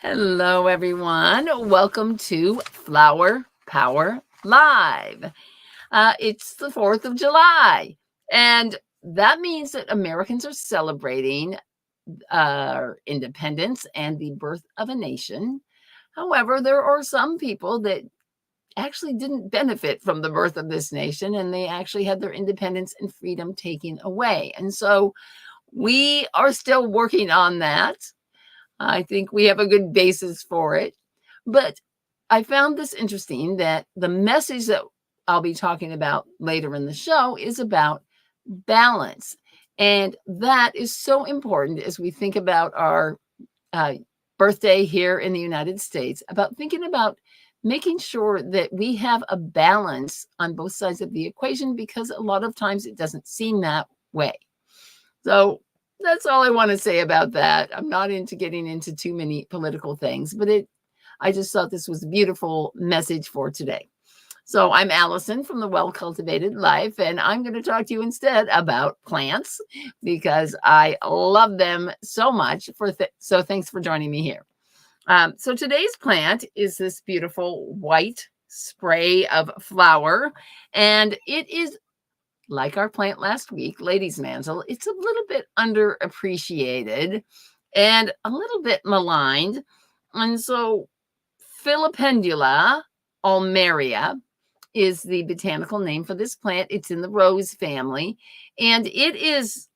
Hello, everyone. Welcome to Flower Power Live. It's the 4th of July, and that means that Americans are celebrating our independence and the birth of a nation. However, there are some people that actually didn't benefit from the birth of this nation, and they actually had their independence and freedom taken away. And so we are still working on that. I think we have a good basis for it. But I found this interesting that the message that I'll be talking about later in the show is about balance. And that is so important as we think about our uh, birthday here in the United States, about thinking about making sure that we have a balance on both sides of the equation, because a lot of times it doesn't seem that way. So that's all I want to say about that. I'm not into getting into too many political things, but I just thought this was a beautiful message for today. So I'm Allison from the Well Cultivated Life, and I'm going to talk to you instead about plants because I love them so much. So thanks for joining me here. So today's plant is this beautiful white spray of flower, and it is like our plant last week, lady's mantle. It's a little bit underappreciated and a little bit maligned. And so Filipendula ulmaria is the botanical name for this plant. It's in the rose family, and it is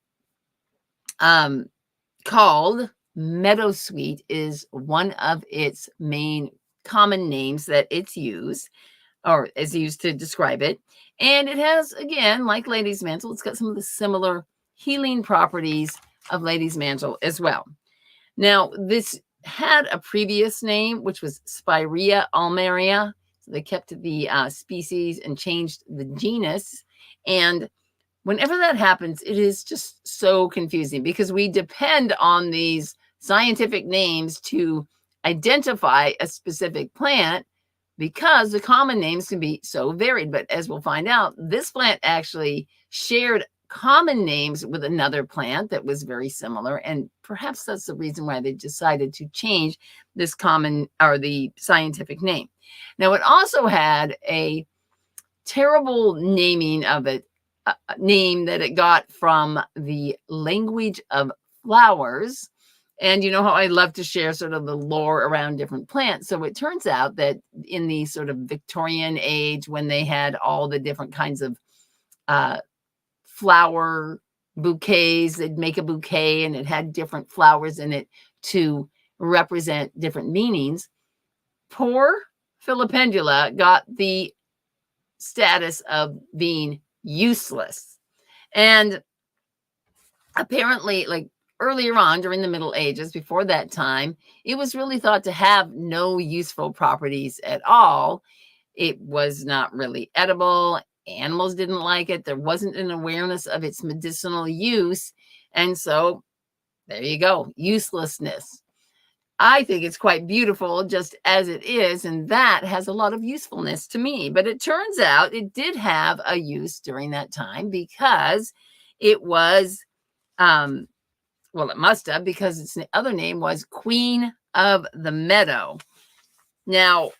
called Meadowsweet, is one of its main common names that it's used or is used to describe it. And it has, again, like lady's mantle, it's got some of the similar healing properties of lady's mantle as well. Now, this had a previous name, which was Spirea ulmaria. So they kept the species and changed the genus. And whenever that happens, it is just so confusing because we depend on these scientific names to identify a specific plant, because the common names can be so varied. But as we'll find out, this plant actually shared common names with another plant that was very similar. And perhaps that's the reason why they decided to change this common or the scientific name. Now, it also had a terrible naming of it, name that it got from the language of flowers. And you know how I love to share sort of the lore around different plants. So it turns out that in the sort of Victorian age, when they had all the different kinds of flower bouquets, they'd make a bouquet and it had different flowers in it to represent different meanings. Poor Filipendula got the status of being useless. And apparently, like, earlier on during the Middle Ages, before that time, it was really thought to have no useful properties at all. It was not really edible. Animals didn't like it. There wasn't an awareness of its medicinal use. And so there you go, uselessness. I think it's quite beautiful just as it is, and that has a lot of usefulness to me. But it turns out it did have a use during that time because it was well, it must have, because its other name was Queen of the Meadow. Now,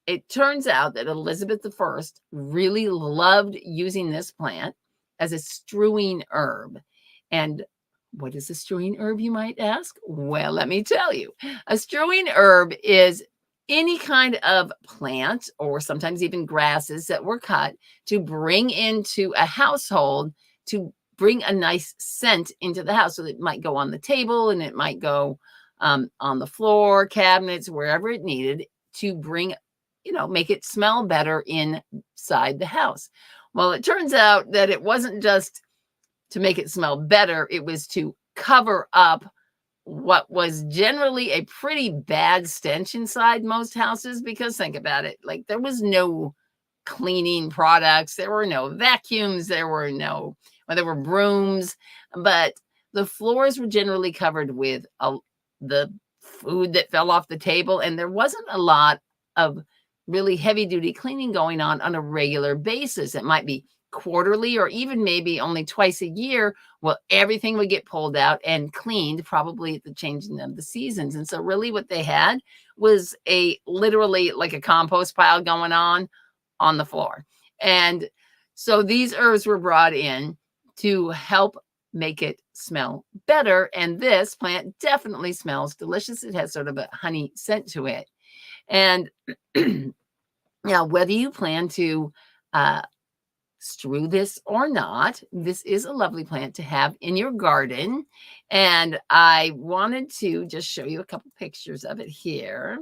it turns out that Elizabeth I really loved using this plant as a strewing herb. And what is a strewing herb, you might ask? Well, let me tell you. A strewing herb is any kind of plant, or sometimes even grasses, that were cut to bring into a household to bring a nice scent into the house. So it might go on the table, and it might go on the floor, cabinets, wherever it needed to bring, make it smell better inside the house. Well, it turns out that it wasn't just to make it smell better. It was to cover up what was generally a pretty bad stench inside most houses, because think about it, like, there was no cleaning products, there were no vacuums, there were brooms, but the floors were generally covered with the food that fell off the table, and there wasn't a lot of really heavy duty cleaning going on a regular basis. It might be quarterly or even maybe only twice a year, well, everything would get pulled out and cleaned, probably at the changing of the seasons. And so really what they had was literally like a compost pile going on the floor. And so these herbs were brought in to help make it smell better. And this plant definitely smells delicious. It has sort of a honey scent to it. And now, whether you plan to strew this or not, this is a lovely plant to have in your garden. And I wanted to just show you a couple pictures of it here.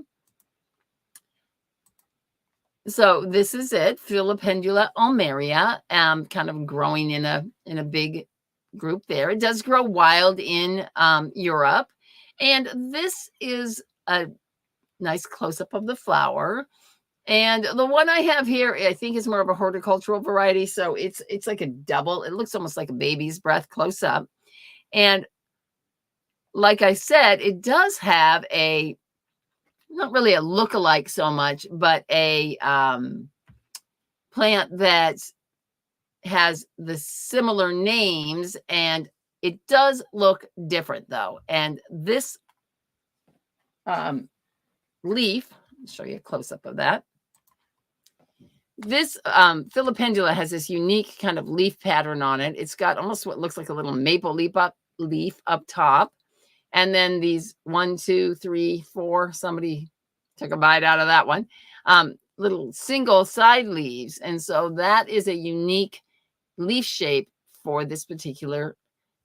So this is it, Filipendula ulmaria, kind of growing in a big group there. It does grow wild in Europe. And this is a nice close-up of the flower. And the one I have here, I think, is more of a horticultural variety. So it's like a double. It looks almost like a baby's breath close up. And like I said, it does have not really a look-alike so much, but a plant that has the similar names, and it does look different though. And this leaf, I'll show you a close-up of that. This Filipendula has this unique kind of leaf pattern on it. It's got almost what looks like a little maple leaf up top. And then these 1, 2, 3, 4, somebody took a bite out of that one, little single side leaves. And so that is a unique leaf shape for this particular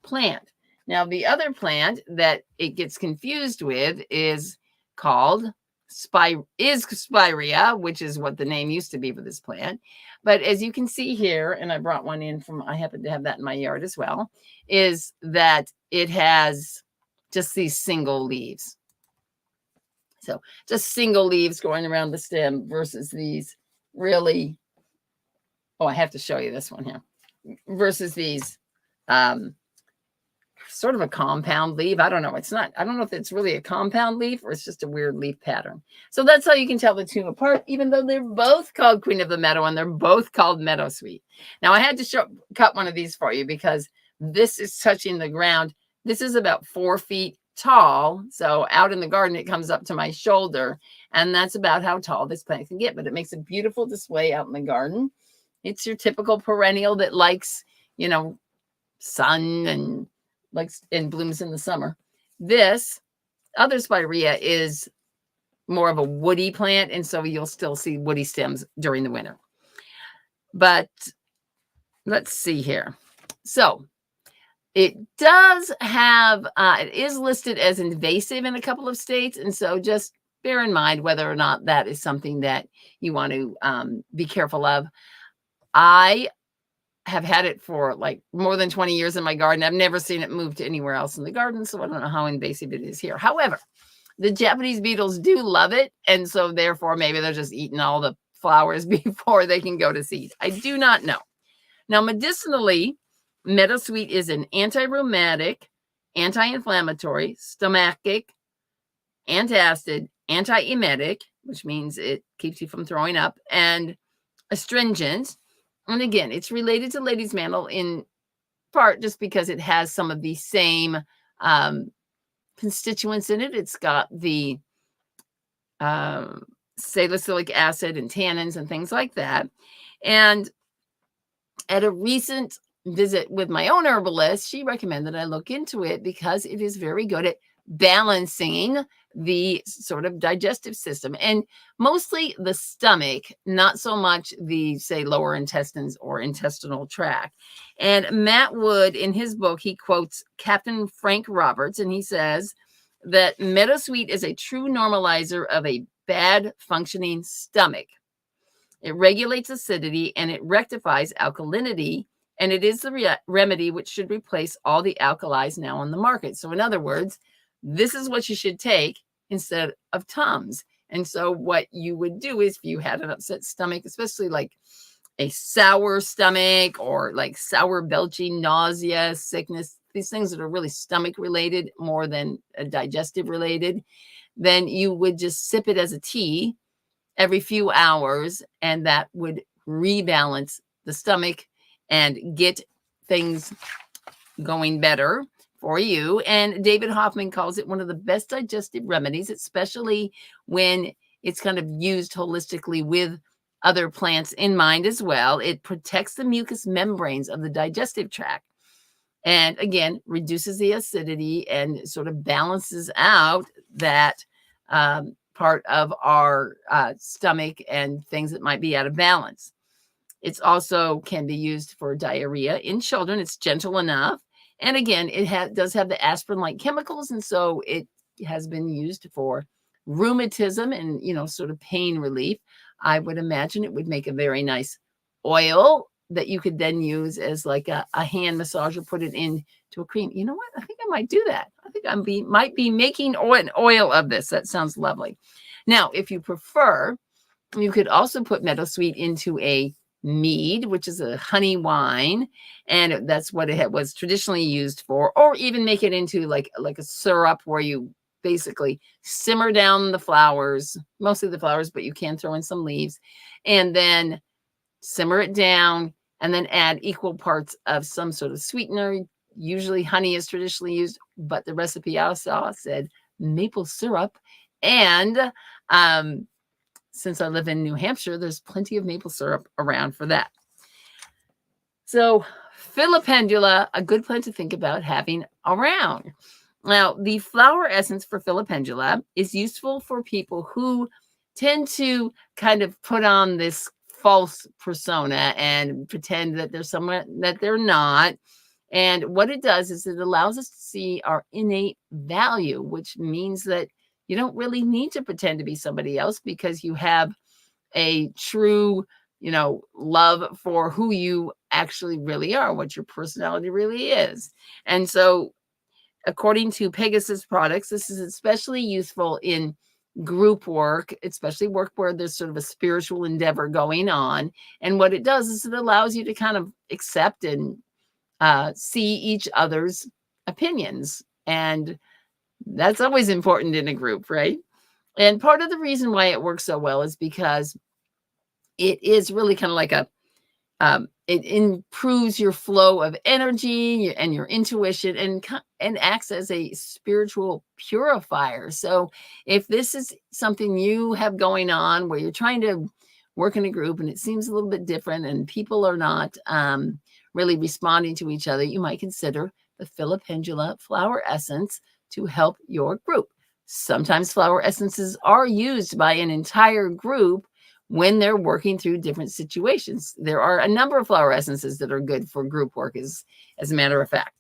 plant. Now, the other plant that it gets confused with is called Spirea, which is what the name used to be for this plant. But as you can see here, and I brought one in I happen to have that in my yard as well, is that it has just these single leaves. So just single leaves going around the stem versus these really, I have to show you this one here, versus these sort of a compound leaf. I don't know. I don't know if it's really a compound leaf or it's just a weird leaf pattern. So that's how you can tell the two apart, even though they're both called Queen of the Meadow and they're both called Meadowsweet. Now I had to cut one of these for you because this is touching the ground. This is about 4 feet tall. So out in the garden, it comes up to my shoulder, and that's about how tall this plant can get, but it makes a beautiful display out in the garden. It's your typical perennial that likes, sun and blooms in the summer. This other Spirea is more of a woody plant, and so you'll still see woody stems during the winter. But let's see here. So it does have, it is listed as invasive in a couple of states, and so just bear in mind whether or not that is something that you want to be careful of. I have had it for like more than 20 years in my garden. I've never seen it move to anywhere else in the garden, so I don't know how invasive it is here. However, the Japanese beetles do love it, and so therefore maybe they're just eating all the flowers before they can go to seed. I do not know. Now, medicinally, Meadowsweet is an anti-rheumatic, anti-inflammatory, stomachic, antacid, anti-emetic, which means it keeps you from throwing up, and astringent. And again, it's related to lady's mantle in part just because it has some of the same constituents in it. It's got the salicylic acid and tannins and things like that. And at a recent visit with my own herbalist, she recommended I look into it because it is very good at balancing the sort of digestive system, and mostly the stomach, not so much the, say, lower intestines or intestinal tract. And Matt Wood, in his book, he quotes Captain Frank Roberts, and he says that Meadowsweet is a true normalizer of a bad functioning stomach. It regulates acidity and it rectifies alkalinity, and it is the remedy which should replace all the alkalis now on the market. So in other words, this is what you should take instead of Tums. And so what you would do is if you had an upset stomach, especially like a sour stomach or like sour belching, nausea, sickness, these things that are really stomach related more than digestive related, then you would just sip it as a tea every few hours, and that would rebalance the stomach and get things going better for you. And David Hoffman calls it one of the best digestive remedies, especially when it's kind of used holistically with other plants in mind as well. It protects the mucous membranes of the digestive tract. And again, reduces the acidity and sort of balances out that part of our stomach and things that might be out of balance. It's also can be used for diarrhea in children. It's gentle enough. And again, it does have the aspirin-like chemicals. And so it has been used for rheumatism and, sort of pain relief. I would imagine it would make a very nice oil that you could then use as like a hand massager, put it into a cream. You know what? I think I might do that. I think might be making an oil of this. That sounds lovely. Now, if you prefer, you could also put Meadowsweet into a mead, which is a honey wine, and that's what it was traditionally used for, or even make it into like a syrup where you basically simmer down the flowers, mostly the flowers, but you can throw in some leaves, and then simmer it down, and then add equal parts of some sort of sweetener. Usually honey is traditionally used, but the recipe I saw said maple syrup. And since I live in New Hampshire, there's plenty of maple syrup around for that. So Filipendula, a good plant to think about having around. Now, the flower essence for Filipendula is useful for people who tend to kind of put on this false persona and pretend that they're someone that they're not. And what it does is it allows us to see our innate value, which means that you don't really need to pretend to be somebody else because you have a true, love for who you actually really are, what your personality really is. And so, according to Pegasus Products, this is especially useful in group work, especially work where there's sort of a spiritual endeavor going on. And what it does is it allows you to kind of accept and see each other's opinions. And that's always important in a group, right? And part of the reason why it works so well is because it is really kind of like it improves your flow of energy and your intuition and acts as a spiritual purifier. So if this is something you have going on where you're trying to work in a group and it seems a little bit different and people are not really responding to each other, you might consider the Filipendula flower essence to help your group. Sometimes flower essences are used by an entire group when they're working through different situations. There are a number of flower essences that are good for group work, as a matter of fact.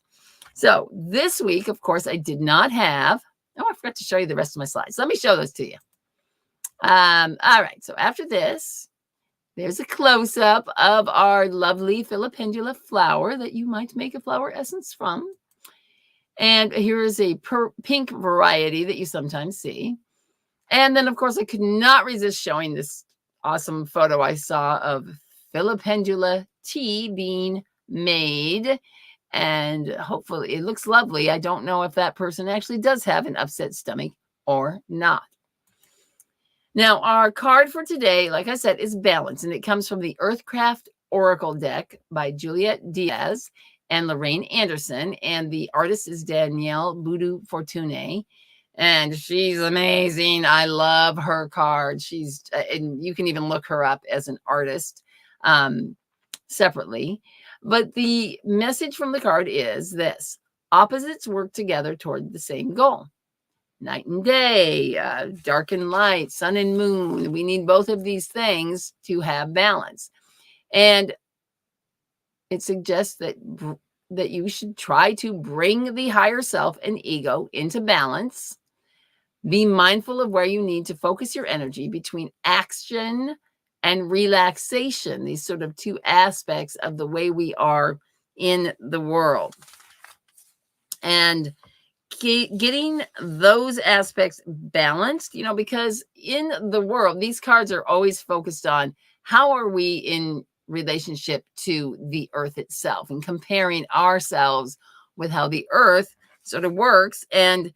So this week, of course, I did not have, I forgot to show you the rest of my slides. Let me show those to you. All right, so after this, there's a close-up of our lovely Filipendula flower that you might make a flower essence from. And here is a pink variety that you sometimes see. And then, of course, I could not resist showing this awesome photo I saw of Filipendula tea being made. And hopefully it looks lovely. I don't know if that person actually does have an upset stomach or not. Now, our card for today, like I said, is Balance. And it comes from the Earthcraft Oracle deck by Juliet Diaz and Lorriane Anderson, and the artist is Danielle Boodoo-Fortune, and she's amazing. I love her card. She's, and you can even look her up as an artist separately. But the message from the card is this: opposites work together toward the same goal. Night and day, dark and light, sun and moon. We need both of these things to have balance. And it suggests that you should try to bring the higher self and ego into balance. Be mindful of where you need to focus your energy between action and relaxation, these sort of two aspects of the way we are in the world. And getting those aspects balanced, because in the world, these cards are always focused on how are we in relationship to the earth itself and comparing ourselves with how the earth sort of works. And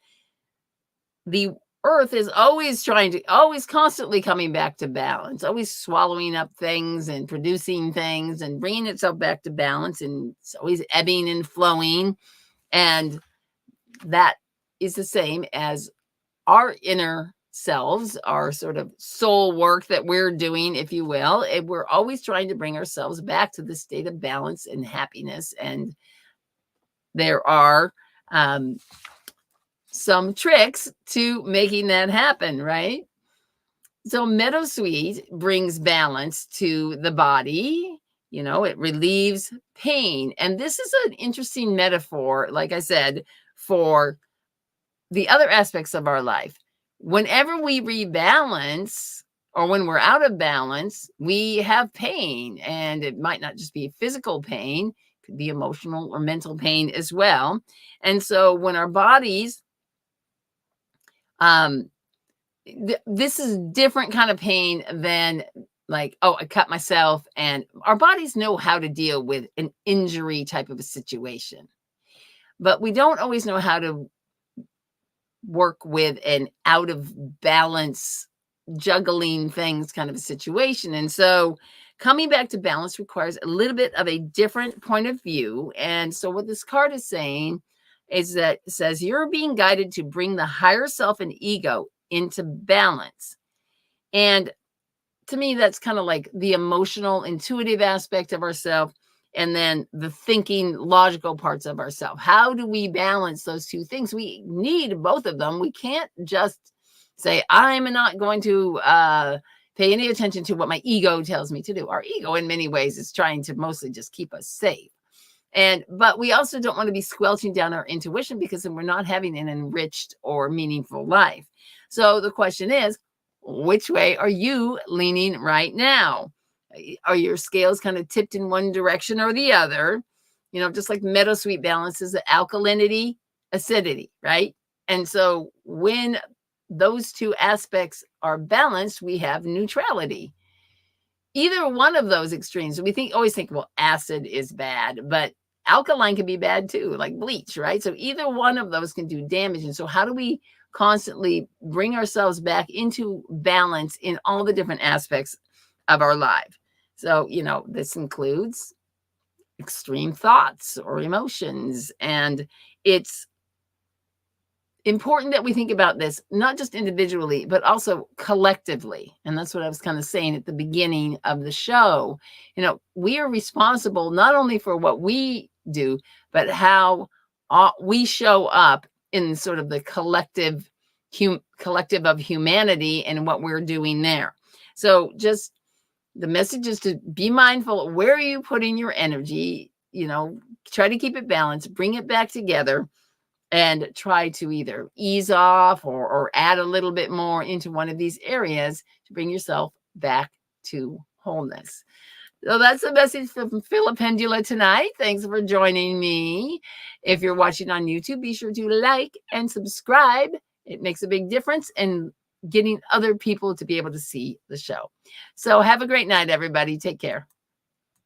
the Earth is always always constantly coming back to balance, always swallowing up things and producing things and bringing itself back to balance. And it's always ebbing and flowing. And that is the same as our inner selves, our sort of soul work that we're doing, if you will. And we're always trying to bring ourselves back to the state of balance and happiness. And there are some tricks to making that happen, right? So Meadowsweet brings balance to the body. You know, it relieves pain. And this is an interesting metaphor, like I said, for the other aspects of our life. Whenever we rebalance or when we're out of balance, we have pain. And it might not just be physical pain, it could be emotional or mental pain as well. And so when our bodies, this is different kind of pain than like, oh, I cut myself. And our bodies know how to deal with an injury type of a situation, but we don't always know how to work with an out of balance, juggling things kind of a situation. And so coming back to balance requires a little bit of a different point of view. And so what this card is saying is that it says you're being guided to bring the higher self and ego into balance. And to me, that's kind of like the emotional, intuitive aspect of ourselves, and then the thinking, logical parts of ourselves. How do we balance those two things? We need both of them. We can't just say, I'm not going to pay any attention to what my ego tells me to do. Our ego, in many ways, is trying to mostly just keep us safe. But we also don't want to be squelching down our intuition, because then we're not having an enriched or meaningful life. So the question is, which way are you leaning right now? Are your scales kind of tipped in one direction or the other? You know, just like Meadowsweet balances the alkalinity, acidity, right? And so when those two aspects are balanced, we have neutrality. Either one of those extremes, we always think, well, acid is bad, but alkaline can be bad too, like bleach, right? So either one of those can do damage. And so how do we constantly bring ourselves back into balance in all the different aspects of our life? So, you know, this includes extreme thoughts or emotions. And it's important that we think about this, not just individually, but also collectively. And that's what I was kind of saying at the beginning of the show. You know, we are responsible not only for what we do, but how we show up in sort of the collective of humanity and what we're doing there. So just the message is to be mindful. Where are you putting your energy? You know, try to keep it balanced, bring it back together, and try to either ease off or add a little bit more into one of these areas to bring yourself back to wholeness. So that's the message from Filipendula tonight. Thanks for joining me. If you're watching on YouTube, be sure to like and subscribe. It makes a big difference in getting other people to be able to see the show. So have a great night, everybody. Take care.